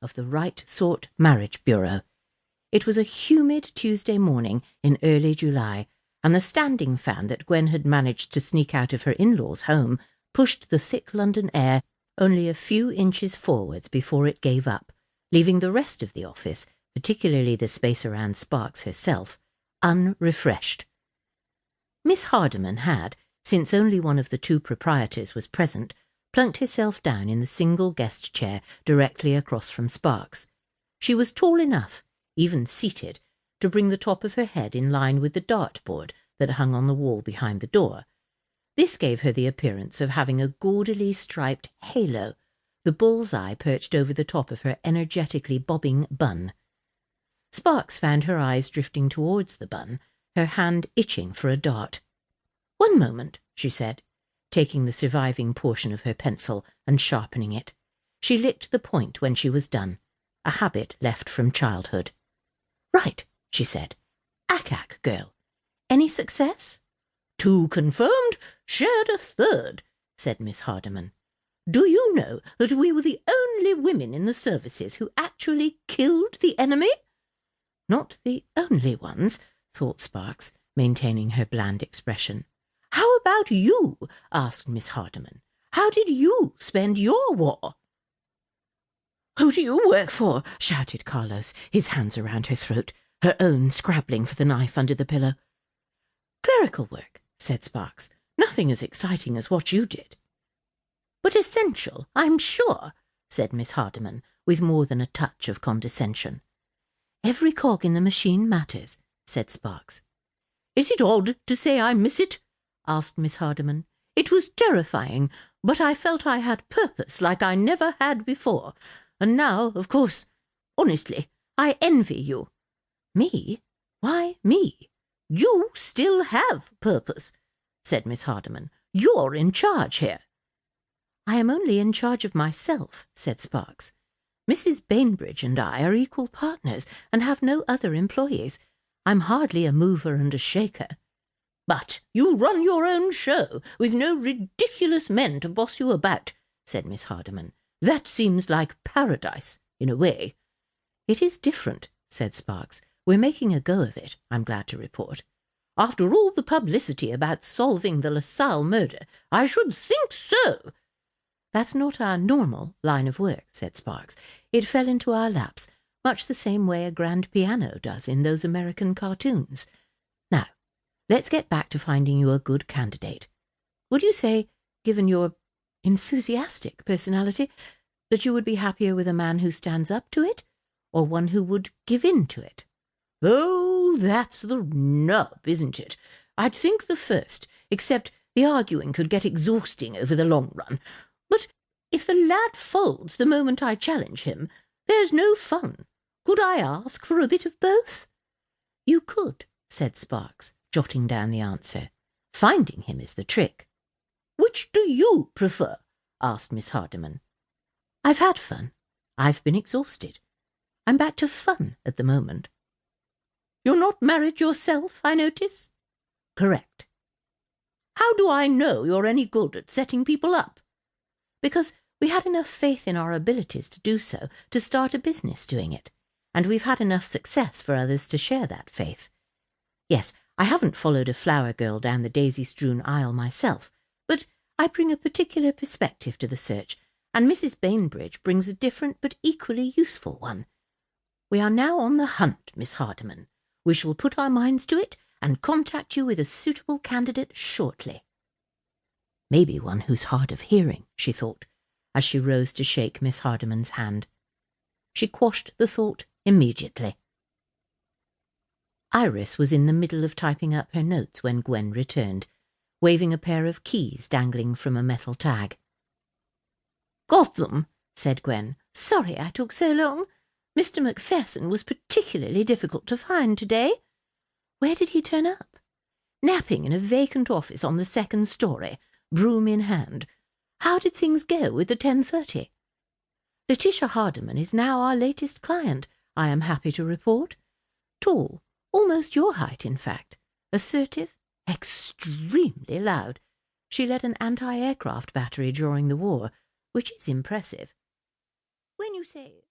of the Right Sort Marriage Bureau. It was a humid Tuesday morning in early July, and the standing fan that Gwen had managed to sneak out of her in-laws' home pushed the thick London air only a few inches forwards before it gave up, leaving the rest of the office, particularly the space around Sparks herself, unrefreshed. Miss Hardiman had, since only one of the two proprietors was present, plunked herself down in the single guest chair directly across from Sparks. She was tall enough, even seated, to bring the top of her head in line with the dartboard that hung on the wall behind the door. This gave her the appearance of having a gaudily striped halo, the bull's-eye perched over the top of her energetically bobbing bun. Sparks found her eyes drifting towards the bun, her hand itching for a dart. "One moment," she said, taking the surviving portion of her pencil and sharpening it. She licked the point when she was done, a habit left from childhood. "Right," she said. "Ack, girl. Any success?" "Two confirmed, shared a third," said Miss Hardiman. "Do you know that we were the only women in the services who actually killed the enemy?" Not the only ones, thought Sparks, maintaining her bland expression. "How about you?" asked Miss Hardiman. "How did you spend your war?" "Who do you work for?" shouted Carlos, his hands around her throat, her own scrabbling for the knife under the pillow. "Clerical work," said Sparks. "Nothing as exciting as what you did." "But essential, I'm sure," said Miss Hardiman, with more than a touch of condescension. "Every cog in the machine matters," said Sparks. "Is it odd to say I miss it?" asked Miss Hardiman. "It was terrifying, but I felt I had purpose like I never had before. And now, of course, honestly, I envy you." "Me? Why me?" "You still have purpose," said Miss Hardiman. "You're in charge here." "I am only in charge of myself," said Sparks. "Mrs. Bainbridge and I are equal partners and have no other employees. I'm hardly a mover and a shaker." "But you run your own show, with no ridiculous men to boss you about," said Miss Hardiman. "That seems like paradise, in a way." "It is different," said Sparks. "We're making a go of it, I'm glad to report." "After all the publicity about solving the LaSalle murder, I should think so." "That's not our normal line of work," said Sparks. "It fell into our laps, much the same way a grand piano does in those American cartoons. Now, let's get back to finding you a good candidate. Would you say, given your enthusiastic personality, that you would be happier with a man who stands up to it, or one who would give in to it?" "Oh, that's the nub, isn't it? I'd think the first, except the arguing could get exhausting over the long run. But if the lad folds the moment I challenge him, there's no fun. Could I ask for a bit of both?" "You could," said Sparks, jotting down the answer. "Finding him is the trick." "Which do you prefer?" asked Miss Hardiman. "I've had fun. I've been exhausted. I'm back to fun at the moment." "You're not married yourself, I notice?" "Correct." "How do I know you're any good at setting people up?" "Because we had enough faith in our abilities to do so, to start a business doing it, and we've had enough success for others to share that faith. Yes, I haven't followed a flower girl down the daisy-strewn aisle myself, but I bring a particular perspective to the search, and Mrs. Bainbridge brings a different but equally useful one. We are now on the hunt, Miss Hardiman. We shall put our minds to it and contact you with a suitable candidate shortly." Maybe one who's hard of hearing, she thought, as she rose to shake Miss Hardiman's hand. She quashed the thought immediately. Iris was in the middle of typing up her notes when Gwen returned, waving a pair of keys dangling from a metal tag. "Got them," said Gwen. "Sorry I took so long. Mr. Macpherson was particularly difficult to find today." "Where did he turn up?" "Napping in a vacant office on the second story, broom in hand. How did things go with the 10:30? "Letitia Hardiman is now our latest client, I am happy to report. Tall, almost your height, in fact. Assertive, extremely loud. She led an anti-aircraft battery during the war, which is impressive." "When you say